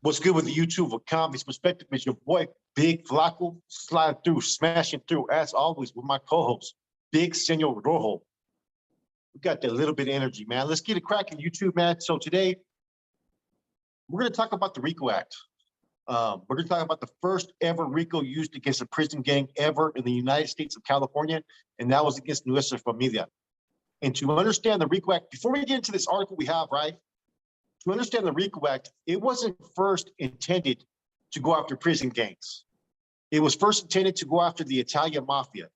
What's good with the YouTube account? This perspective is your boy, Big Flaco, sliding through, smashing through, as always, with my co-host, Big Senor Rojo. We got that little bit of energy, man. Let's get it cracking, YouTube, man. So today, we're going to talk about the RICO Act. We're going to talk about the first ever RICO used against a prison gang ever in the United States of California, and that was against Nuestra Familia. And to understand the RICO Act, before we get into this article we have, right? To understand the RICO Act, it wasn't first intended to go after prison gangs. It was first intended to go after the Italian mafia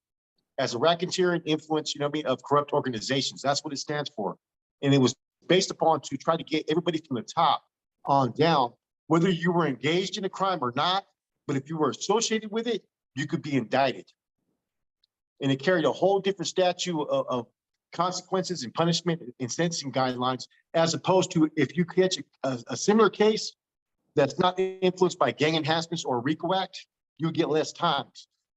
as a racketeering influence, of corrupt organizations. That's what it stands for. And it was based upon to try to get everybody from the top on down, whether you were engaged in a crime or not, but if you were associated with it, you could be indicted. And it carried a whole different statute of consequences and punishment and sentencing guidelines, as opposed to if you catch a similar case that's not influenced by gang enhancements or RICO Act, you get less time.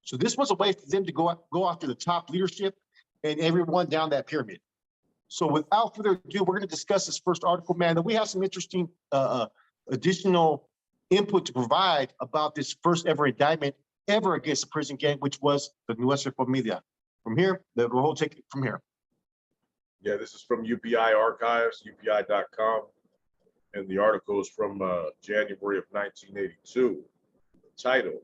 So this was a way for them to go after the top leadership and everyone down that pyramid. So without further ado, we're going to discuss this first article, man. And we have some interesting additional input to provide about this first ever indictment ever against a prison gang, which was the Nuestra Familia. From here, we'll take it from here. Yeah, this is from UPI Archives, UPI.com, and the article is from January of 1982. The title,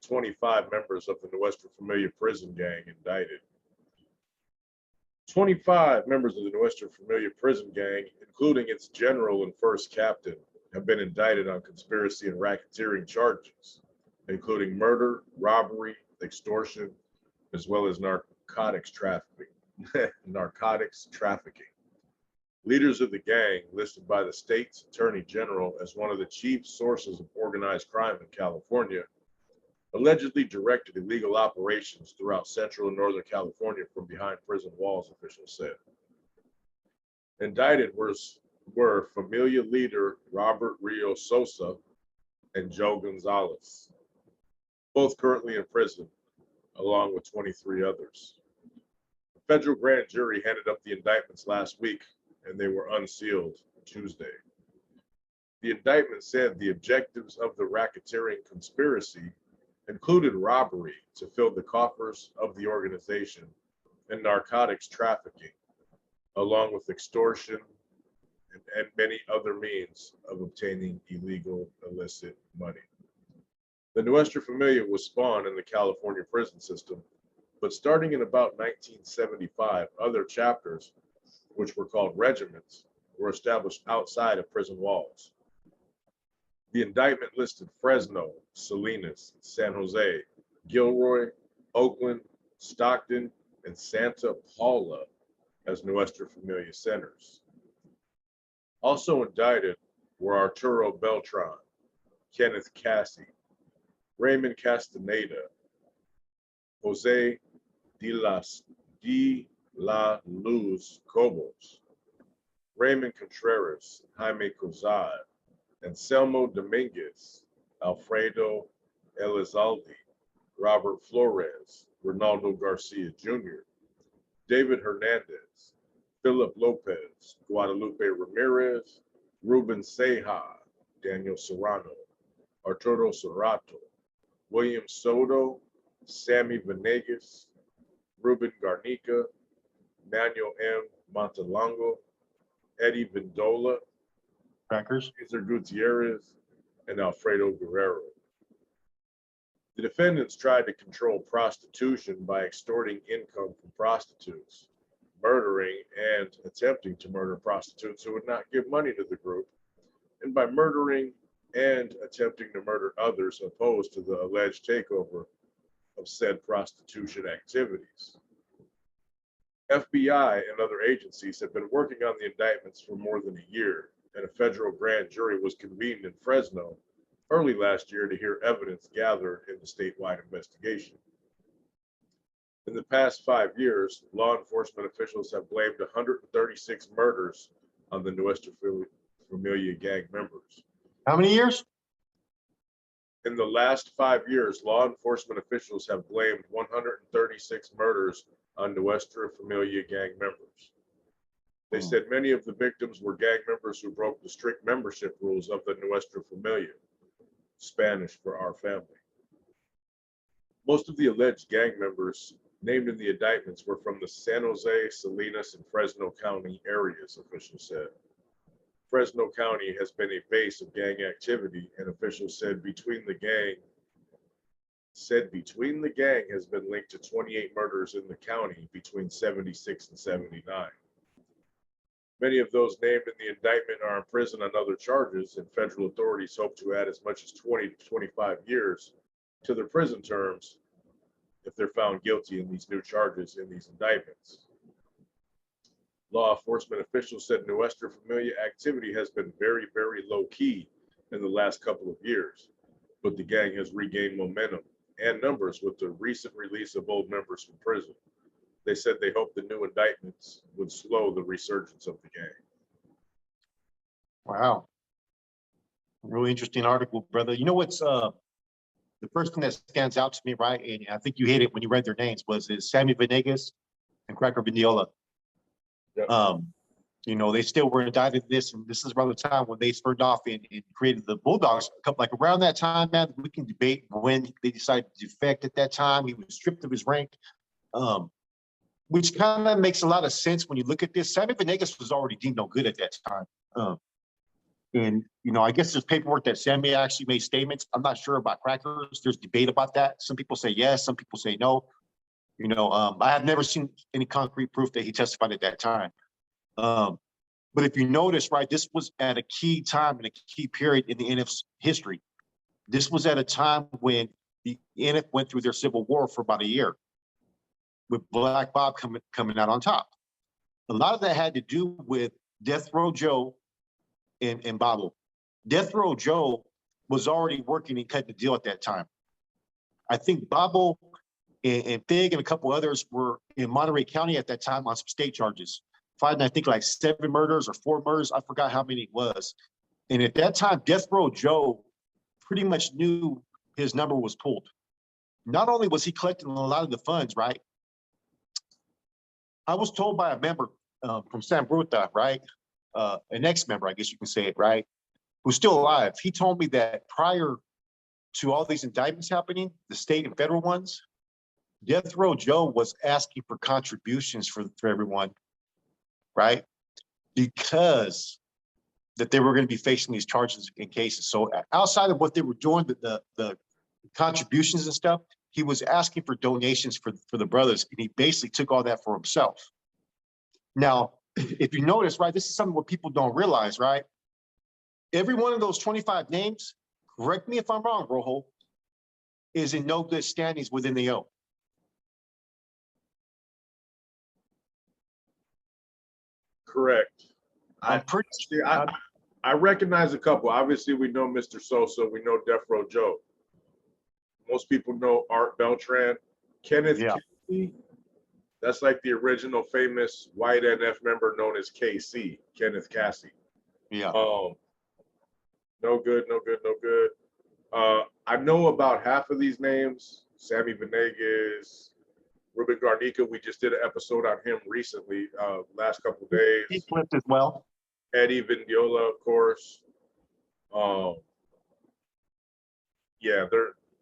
25 members of the Nuestra Familia prison gang indicted. 25 members of the Nuestra Familia prison gang, including its general and first captain, have been indicted on conspiracy and racketeering charges, including murder, robbery, extortion, as well as narcotics trafficking. Leaders of the gang, listed by the state's attorney general as one of the chief sources of organized crime in California, allegedly directed illegal operations throughout Central and Northern California from behind prison walls, officials said. Indicted were Familia leader Robert Rio Sosa and Joe Gonzalez, both currently in prison, along with 23 others. The federal grand jury handed up the indictments last week, and they were unsealed Tuesday. The indictment said the objectives of the racketeering conspiracy included robbery to fill the coffers of the organization and narcotics trafficking, along with extortion and many other means of obtaining illegal, illicit money. The Nuestra Familia was spawned in the California prison system, but starting in about 1975, other chapters, which were called regiments, were established outside of prison walls. The indictment listed Fresno, Salinas, San Jose, Gilroy, Oakland, Stockton, and Santa Paula as Nuestra Familia centers. Also indicted were Arturo Beltran, Kenneth Cassie, Raymond Castaneda, Jose de la Luz Cobos, Raymond Contreras, Jaime Cozad, and Selmo Dominguez, Alfredo Elizalde, Robert Flores, Ronaldo Garcia Jr., David Hernandez, Philip Lopez, Guadalupe Ramirez, Ruben Ceja, Daniel Serrano, Arturo Serrato, William Soto, Sammy Venegas, Ruben Garnica, Manuel M. Montalongo, Eddie Vindola, Cesar Gutierrez, and Alfredo Guerrero. The defendants tried to control prostitution by extorting income from prostitutes, murdering and attempting to murder prostitutes who would not give money to the group, and by murdering and attempting to murder others opposed to the alleged takeover of said prostitution activities. FBI and other agencies have been working on the indictments for more than a year, and a federal grand jury was convened in Fresno early last year to hear evidence gathered in the statewide investigation. In the past 5 years, law enforcement officials have blamed 136 murders on the Nuestra Familia gang members. How many years? In the last 5 years, law enforcement officials have blamed 136 murders on Nuestra Familia gang members. They said many of the victims were gang members who broke the strict membership rules of the Nuestra Familia, Spanish for our family. Most of the alleged gang members named in the indictments were from the San Jose, Salinas, and Fresno County areas, officials said. Fresno County has been a base of gang activity, and officials said between the gang has been linked to 28 murders in the county between 76 and 79. Many of those named in the indictment are in prison on other charges, and federal authorities hope to add as much as 20 to 25 years to their prison terms if they're found guilty in these new charges in these indictments. Law enforcement officials said Nuestra Familia activity has been very, very low key in the last couple of years, but the gang has regained momentum and numbers with the recent release of old members from prison. They said they hoped the new indictments would slow the resurgence of the gang. Wow. Really interesting article, brother. You know what's the first thing that stands out to me, right? And I think you hit it when you read their names, was Sammy Venegas and Cracker Vignola. Yep. You know, they still were indicted in this, and this is around the time when they spurned off and created the Bulldogs. Like around that time, man, we can debate when they decided to defect at that time. He was stripped of his rank, which kind of makes a lot of sense when you look at this. Sammy Venegas was already deemed no good at that time. And, you know, I guess there's paperwork that Sammy actually made statements. I'm not sure about Crackers. There's debate about that. Some people say yes, some people say no. You know, I have never seen any concrete proof that he testified at that time. But if you notice, right, this was at a key time and a key period in the NF's history. This was at a time when the NF went through their civil war for about a year, with Black Bob coming out on top. A lot of that had to do with Death Row Joe and Babo. Death Row Joe was already working and cutting the deal at that time. I think Babo and Fig and a couple others were in Monterey County at that time on some state charges, fighting, I think, like 7 murders or 4 murders. I forgot how many it was. And at that time, Death Row Joe pretty much knew his number was pulled. Not only was he collecting a lot of the funds, right? I was told by a member from San Bruta, right? An ex-member, I guess you can say it, right? Who's still alive. He told me that prior to all these indictments happening, the state and federal ones, Death Row Joe was asking for contributions for everyone, right? Because that they were going to be facing these charges and cases. So outside of what they were doing, the contributions and stuff, he was asking for donations for the brothers, and he basically took all that for himself. Now, if you notice, right, this is something what people don't realize, right? Every one of those 25 names, correct me if I'm wrong, Rojo, is in no good standings within the O. Correct. I'm pretty sure. I recognize a couple. Obviously, we know Mr. Sosa. We know Death Row Joe. Most people know Art Beltran. Kenneth Casey. That's like the original famous white NF member known as KC, Kenneth Cassie. Yeah. No good, no good, no good. I know about half of these names. Sammy Venegas, Ruben Garnica. We just did an episode on him recently, last couple of days. He flipped as well. Eddie Vindiola, of course. Yeah,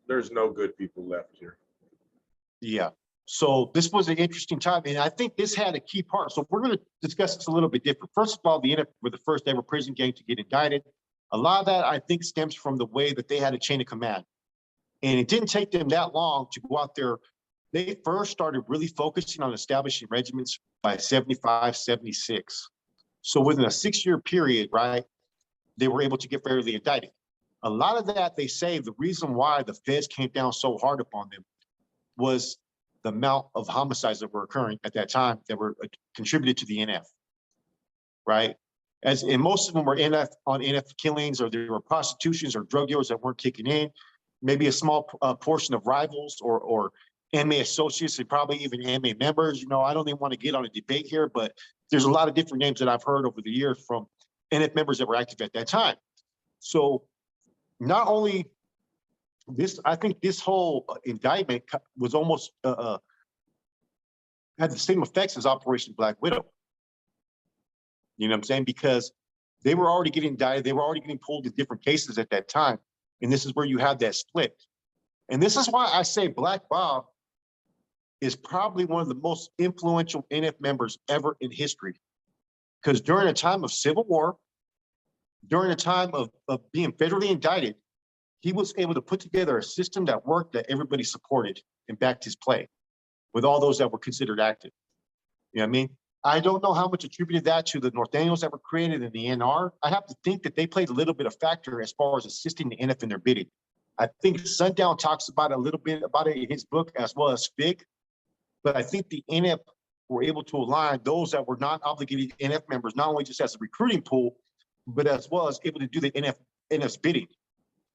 there's no good people left here. Yeah. So this was an interesting time, and I think this had a key part. So we're going to discuss this a little bit different. First of all, the NF were the first ever prison gang to get indicted. A lot of that, I think, stems from the way that they had a chain of command. And it didn't take them that long to go out there. They first started really focusing on establishing regiments by 75, 76. So within a 6-year period, right, they were able to get fairly indicted. A lot of that, they say, the reason why the feds came down so hard upon them was the amount of homicides that were occurring at that time that were contributed to the NF, right? And most of them were NF killings, or there were prostitutions or drug dealers that weren't kicking in. Maybe a small portion of rivals or MA associates, and probably even MA members. You know, I don't even want to get on a debate here, but there's a lot of different names that I've heard over the years from NF members that were active at that time. So not only this, I think this whole indictment was almost had the same effects as Operation Black Widow. You know what I'm saying? Because they were already getting indicted. They were already getting pulled in different cases at that time. And this is where you have that split. And this is why I say Black Bob is probably one of the most influential NF members ever in history. Because during a time of civil war, during a time of being federally indicted, he was able to put together a system that worked, that everybody supported and backed his play with all those that were considered active. You know what I mean? I don't know how much attributed that to the North Daniels that were created in the NR. I have to think that they played a little bit of factor as far as assisting the NF in their bidding. I think Sundown talks about a little bit about it in his book, as well as Fig. But I think the NF were able to align those that were not obligated NF members, not only just as a recruiting pool, but as well as able to do the NF's bidding.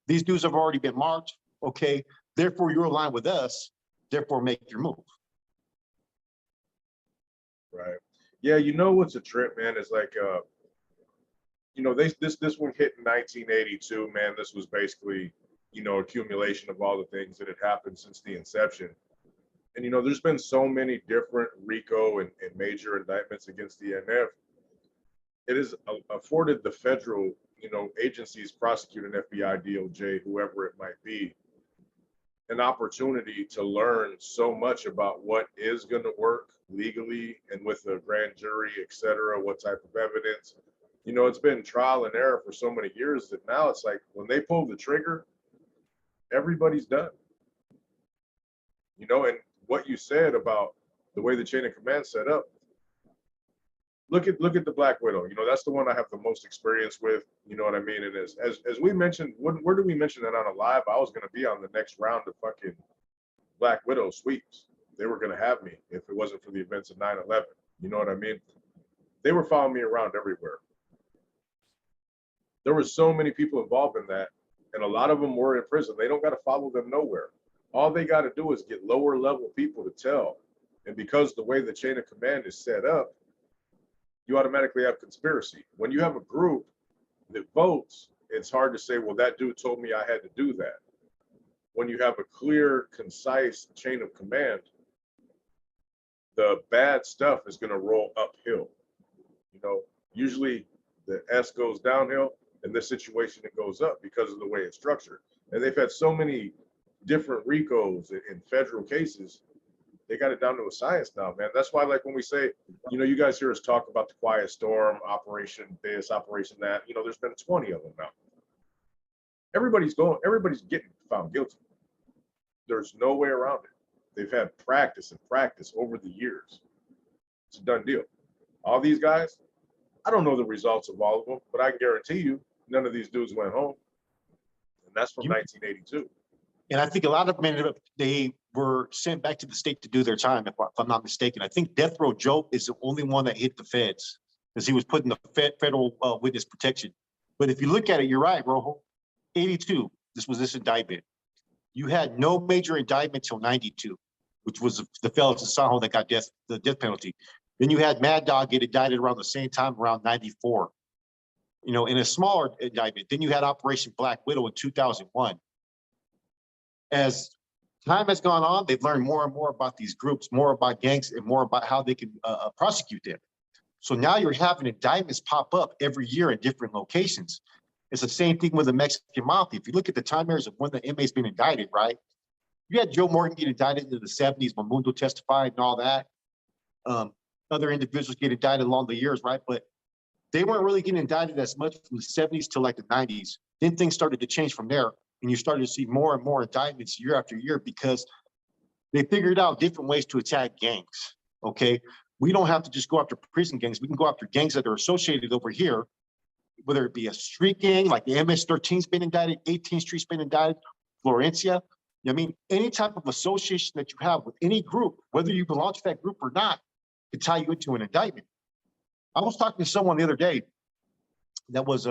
These dudes have already been marked. Okay, therefore you're aligned with us. Therefore, make your move. Right. Yeah, you know what's a trip, man, is like you know, this one hit in 1982, man. This was basically, you know, accumulation of all the things that had happened since the inception. And you know, there's been so many different RICO and major indictments against the NF. It has afforded the federal, you know, agencies prosecuting FBI, DOJ, whoever it might be, an opportunity to learn so much about what is going to work legally and with the grand jury, et cetera, what type of evidence. You know, it's been trial and error for so many years that now it's like when they pull the trigger, everybody's done. You know, and what you said about the way the chain of command set up, look at the Black Widow. You know, that's the one I have the most experience with. You know what I mean? And as we mentioned, where did we mention that on a live? I was going to be on the next round of fucking Black Widow sweeps. They were going to have me if it wasn't for the events of 9/11. You know what I mean? They were following me around everywhere. There were so many people involved in that, and a lot of them were in prison. They don't got to follow them nowhere. All they got to do is get lower level people to tell. And because the way the chain of command is set up, you automatically have conspiracy. When you have a group that votes, it's hard to say, well, that dude told me I had to do that. When you have a clear, concise chain of command, the bad stuff is going to roll uphill. You know, usually the S goes downhill. In this situation, it goes up because of the way it's structured. And they've had so many different RICOs in federal cases, they got it down to a science now, man. That's why, like, when we say, you know, you guys hear us talk about the Quiet Storm, Operation this, Operation that, you know, there's been 20 of them now. Everybody's getting found guilty. There's no way around it. They've had practice and practice over the years. It's a done deal. All these guys, I don't know the results of all of them, but I can guarantee you none of these dudes went home. And that's from 1982. And I think a lot of them, they were sent back to the state to do their time, if I'm not mistaken. I think Death Row Joe is the only one that hit the feds because he was put in the federal witness protection. But if you look at it, you're right, Rojo. 82, this indictment. You had no major indictment till 92, which was the fellas in Saho that got the death penalty. Then you had Mad Dog get indicted around the same time, around 94. You know, in a smaller indictment. Then you had Operation Black Widow in 2001. As time has gone on, they've learned more and more about these groups, more about gangs, and more about how they can prosecute them. So now you're having indictments pop up every year in different locations. It's the same thing with the Mexican mafia. If you look at the time areas of when the inmate's been indicted, right? You had Joe Morgan get indicted in the 70s, Mamundo testified and all that. Other individuals get indicted along the years, right? But they weren't really getting indicted as much from the 70s to like the 90s. Then things started to change from there. And you started to see more and more indictments year after year because they figured out different ways to attack gangs, okay? We don't have to just go after prison gangs. We can go after gangs that are associated over here, whether it be a street gang, like the MS-13's been indicted, 18th Street's been indicted, Florencia. I mean, any type of association that you have with any group, whether you belong to that group or not, can tie you into an indictment. I was talking to someone the other day that was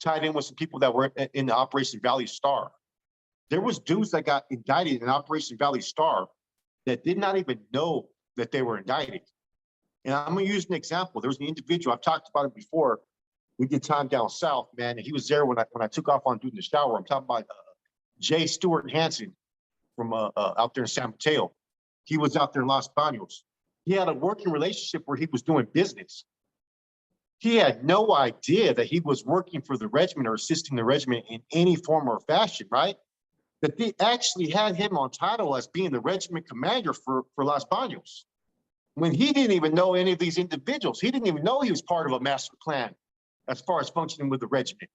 tied in with some people that were in the Operation Valley Star. There was dudes that got indicted in Operation Valley Star that did not even know that they were indicted. And I'm gonna use an example. There was an individual, I've talked about it before. We did time down south, man, and he was there when I took off on doing the shower. I'm talking about Jay Stewart Hansen from out there in San Mateo. He was out there in Los Banos. He had a working relationship where he was doing business. He had no idea that he was working for the regiment or assisting the regiment in any form or fashion, right? That they actually had him on title as being the regiment commander for Los Banos. When he didn't even know any of these individuals, he didn't even know he was part of a master plan as far as functioning with the regiment.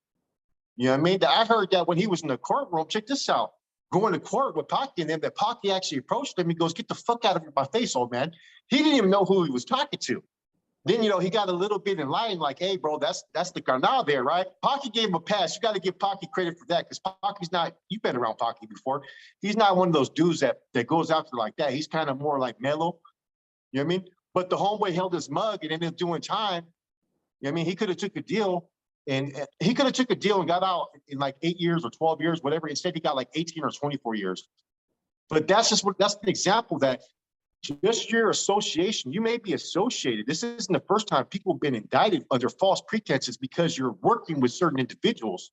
You know what I mean? I heard that when he was in the courtroom, check this out, going to court with Pocky and them, that Pocky actually approached him. He goes, "Get the fuck out of my face, old man." He didn't even know who he was talking to. Then, you know, he got a little bit in line, like, "Hey, bro, that's the carnal there, right?" Pocky gave him a pass. You got to give Pocky credit for that, because Pocky's not, you've been around Pocky before. He's not one of those dudes that goes after like that. He's kind of more like mellow. You know what I mean? But the homeboy held his mug and ended up doing time. You know what I mean? He could have took a deal and got out in like 8 years or 12 years, whatever. Instead, he got like 18 or 24 years. But that's an example that just your association, you may be associated. This isn't the first time people have been indicted under false pretenses because you're working with certain individuals.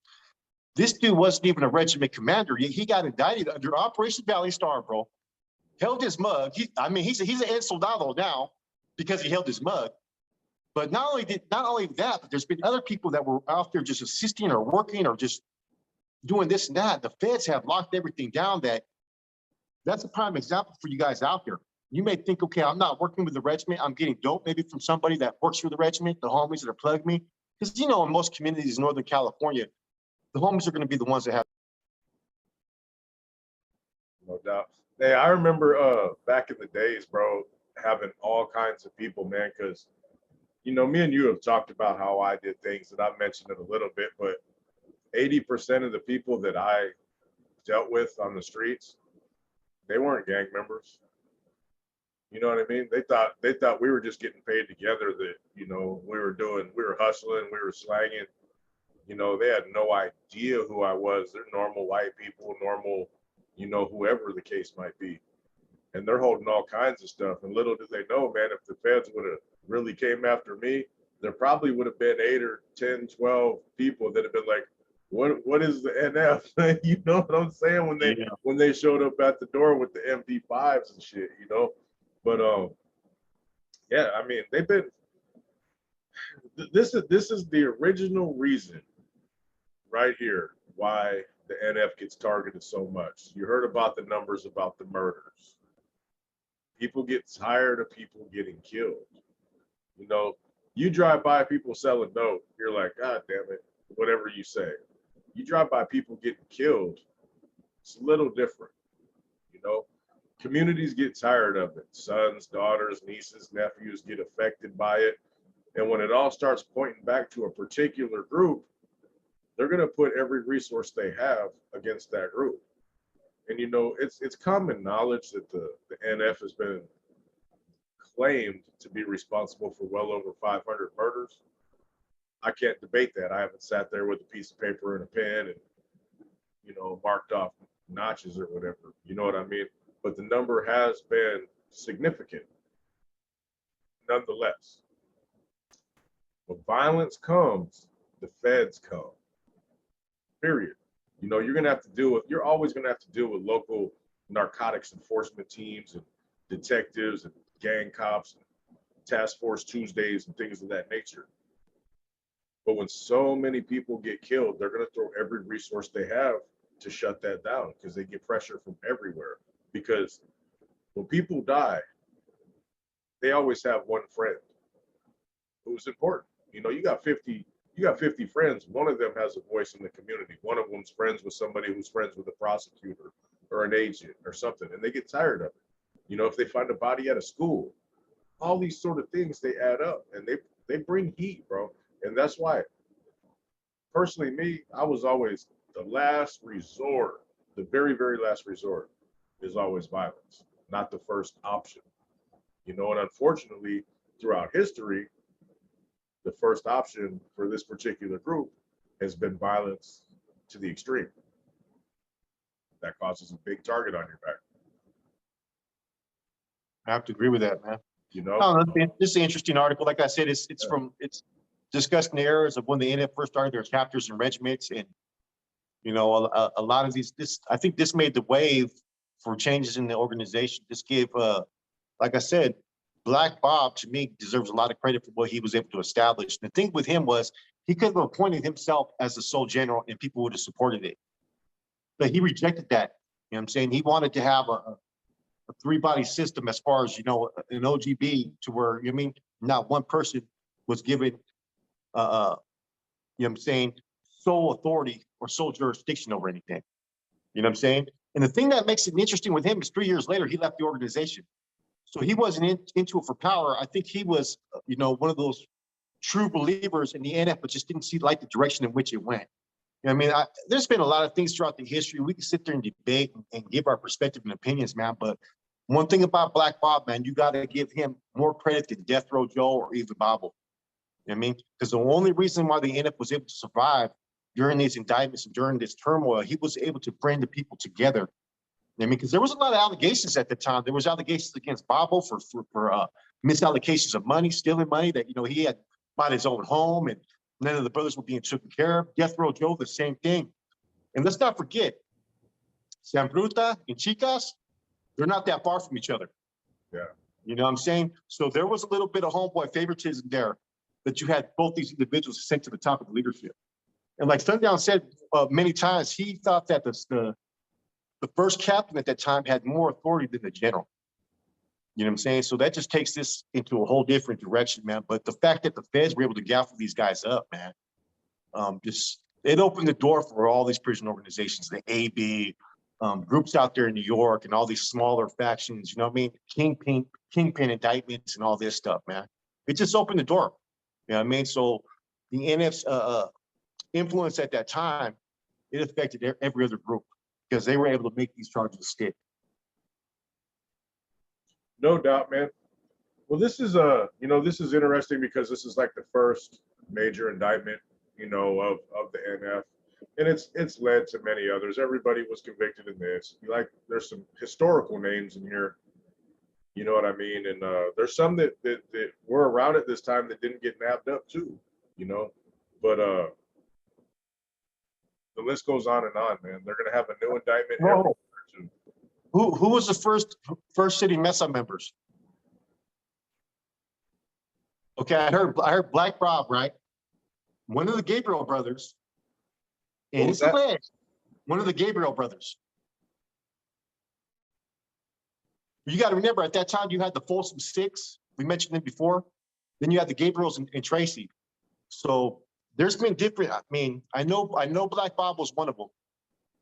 This dude wasn't even a regiment commander. He got indicted under Operation Valley Star, bro. Held his mug. He's an ex soldado now because he held his mug. But not only that, but there's been other people that were out there just assisting or working or just doing this and that. The feds have locked everything down. That's a prime example for you guys out there. You may think, okay, I'm not working with the regiment. I'm getting dope maybe from somebody that works for the regiment, the homies that are plugging me. Because, you know, in most communities in Northern California, the homies are going to be the ones that have. No doubt. Hey, I remember back in the days, bro, having all kinds of people, man, because, you know, me and you have talked about how I did things, and I've mentioned it a little bit, but 80% of the people that I dealt with on the streets, they weren't gang members. You know what I mean? They thought we were just getting paid together, that, you know, we were hustling, we were slanging. You know, they had no idea who I was. They're normal white people, normal, you know, whoever the case might be. And they're holding all kinds of stuff. And little did they know, man, if the feds would have really came after me, there probably would have been 8 or 10, 12 people that have been like, what is the NF? You know what I'm saying? When they showed up at the door with the MP5s and shit, you know? But yeah, I mean, they've been, this is the original reason right here why the NF gets targeted so much. You heard about the numbers about the murders. People get tired of people getting killed. You know, you drive by people selling dope, you're like, God damn it, whatever you say. You drive by people getting killed, it's a little different, you know? Communities get tired of it. Sons, daughters, nieces, nephews get affected by it. And when it all starts pointing back to a particular group, they're going to put every resource they have against that group. And, you know, it's common knowledge that the NF has been claimed to be responsible for well over 500 murders. I can't debate that. I haven't sat there with a piece of paper and a pen and, you know, marked off notches or whatever. You know what I mean? But the number has been significant nonetheless. When violence comes, the feds come. Period. You know, you're always going to have to deal with local narcotics enforcement teams and detectives and gang cops and task force Tuesdays and things of that nature. But when so many people get killed, they're going to throw every resource they have to shut that down, because they get pressure from everywhere. Because when people die, they always have one friend who's important. You know, you got 50 friends. One of them has a voice in the community. One of them's friends with somebody who's friends with a prosecutor or an agent or something, and they get tired of it. You know, if they find a body at a school, all these sort of things, they add up, and they bring heat, bro. And that's why, personally, me, I was always the last resort. The very, very last resort is always violence, not the first option. You know, and unfortunately, throughout history, the first option for this particular group has been violence to the extreme. That causes a big target on your back. I have to agree with that, man. You know, this is an interesting article. Like I said, it's discussing the eras of when the NF first started their chapters and regiments, and you know, a lot of these. I think this made the wave for changes in the organization. This gave, like I said, Black Bob, to me, deserves a lot of credit for what he was able to establish. The thing with him was he could have appointed himself as the sole general and people would have supported it. But he rejected that. You know what I'm saying? He wanted to have a three-body system as far as, you know, an OGB to where, you know what I mean, not one person was given, you know what I'm saying, sole authority or sole jurisdiction over anything. You know what I'm saying? And the thing that makes it interesting with him is 3 years later, he left the organization. So he wasn't into it for power. I think he was, you know, one of those true believers in the NF, but just didn't see like the direction in which it went. You know what I mean, there's been a lot of things throughout the history. We can sit there and debate and give our perspective and opinions, man. But one thing about Black Bob, man, you got to give him more credit than Death Row Joe or even Babo. You know what I mean? Because the only reason why the NF was able to survive during these indictments and during this turmoil, he was able to bring the people together. You know what I mean? Because there was a lot of allegations at the time. There was allegations against Babo for misallocations of money, stealing money, that, you know, he had bought his own home and none of the brothers were being taken care of. Death Row Joe, the same thing. And let's not forget, San Bruta and Chicas, they're not that far from each other. Yeah. You know what I'm saying? So there was a little bit of homeboy favoritism there, that you had both these individuals sent to the top of the leadership. And like Sundown said many times, he thought that the first captain at that time had more authority than the general. You know what I'm saying? So that just takes this into a whole different direction, man. But the fact that the feds were able to gaffle these guys up, man, just it opened the door for all these prison organizations, the AB, groups out there in New York, and all these smaller factions. You know what I mean? Kingpin indictments and all this stuff, man. It just opened the door. You know what I mean? So the NF's influence at that time, it affected every other group because they were able to make these charges stick. No doubt, man. Well, this is you know, this is interesting because this is like the first major indictment, you know, of the NF, and it's led to many others. Everybody was convicted in this. Like, there's some historical names in here, you know what I mean? And there's some that were around at this time that didn't get nabbed up too, you know. But the list goes on and on, man. They're gonna have a new indictment every year too. Who was the first city Mesa members? Okay, I heard Black Rob, right? One of the Gabriel brothers, and it's alleged one of the Gabriel brothers. You got to remember, at that time you had the Folsom Six. We mentioned them before. Then you had the Gabriels and Tracy. So there's been different. I mean, I know Black Bob was one of them.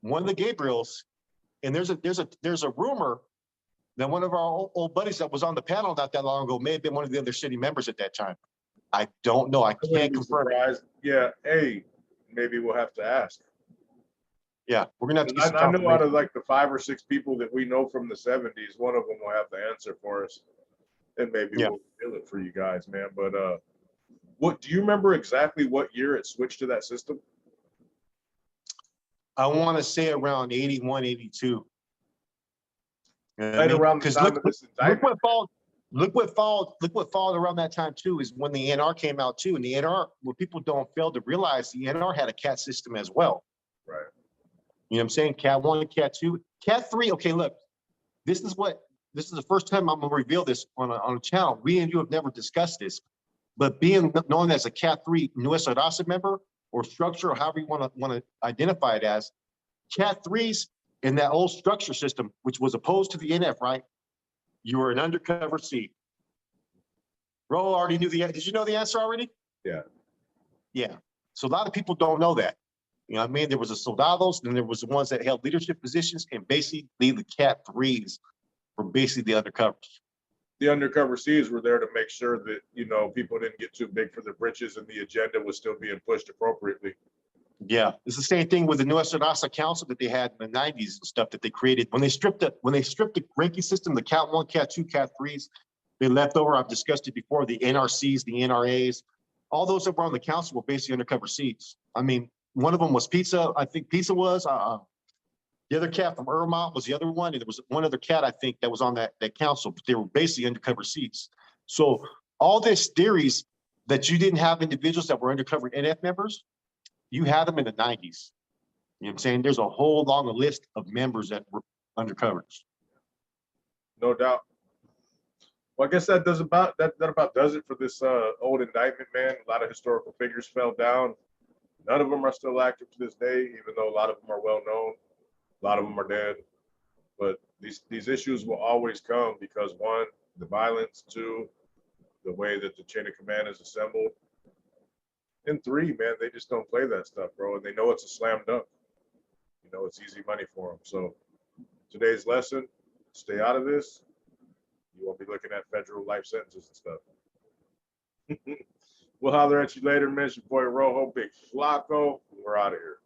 One of the Gabriels, and there's a rumor that one of our old buddies that was on the panel not that long ago may have been one of the other city members at that time. I don't know. I can't confirm it. Yeah, hey, maybe we'll have to ask. Yeah, we're gonna have to get some I know out of like the 5 or 6 people that we know from the 70s, one of them will have the answer for us, and maybe we'll fill it for you guys, man. But what do you remember exactly what year it switched to that system? I want to say around 81, 82. Right around the time of this indictment. Look what followed around that time too is when the NR came out too. And the NR, what people don't fail to realize, the NR had a CAT system as well. Right. You know what I'm saying? CAT 1, CAT 2, CAT 3. Okay, look, this is the first time I'm gonna reveal this on a channel. We and you have never discussed this, but being known as a CAT 3 Nuestra Familia member or structure, or however you want to identify it as, CAT 3s in that old structure system, which was opposed to the NF, right? You were an undercover C. Ro already knew did you know the answer already? Yeah. Yeah. So a lot of people don't know that. You know what I mean? There was the soldados, and then there was the ones that held leadership positions, and basically the CAT 3s were basically the undercovers. The undercover C's were there to make sure that, you know, people didn't get too big for their britches and the agenda was still being pushed appropriately. Yeah, it's the same thing with the Nuestra Familia Council that they had in the 90s and stuff that they created. When they stripped the ranking system, the CAT 1, CAT 2, CAT 3s, they left over, I've discussed it before, the NRCs, the NRAs, all those that were on the council were basically undercover Cs. I mean, one of them was Pizza. I think Pizza was. The other cat from Irmont was the other one. And there was one other cat, I think, that was on that council, but they were basically undercover Cs. So all these theories that you didn't have individuals that were undercover NF members, you had them in the 90s. You know what I'm saying? There's a whole long list of members that were undercovers. No doubt. Well, I guess that does about that about does it for this old indictment, man. A lot of historical figures fell down. None of them are still active to this day, even though a lot of them are well known. A lot of them are dead. But these issues will always come because one, the violence, two, the way that the chain of command is assembled, and three, man, they just don't play that stuff, bro, and they know it's a slam dunk. You know, it's easy money for them. So today's lesson: stay out of this. You won't be looking at federal life sentences and stuff. We'll holler at you later, man. It's your boy Rojo, Big Flacco. We're out of here.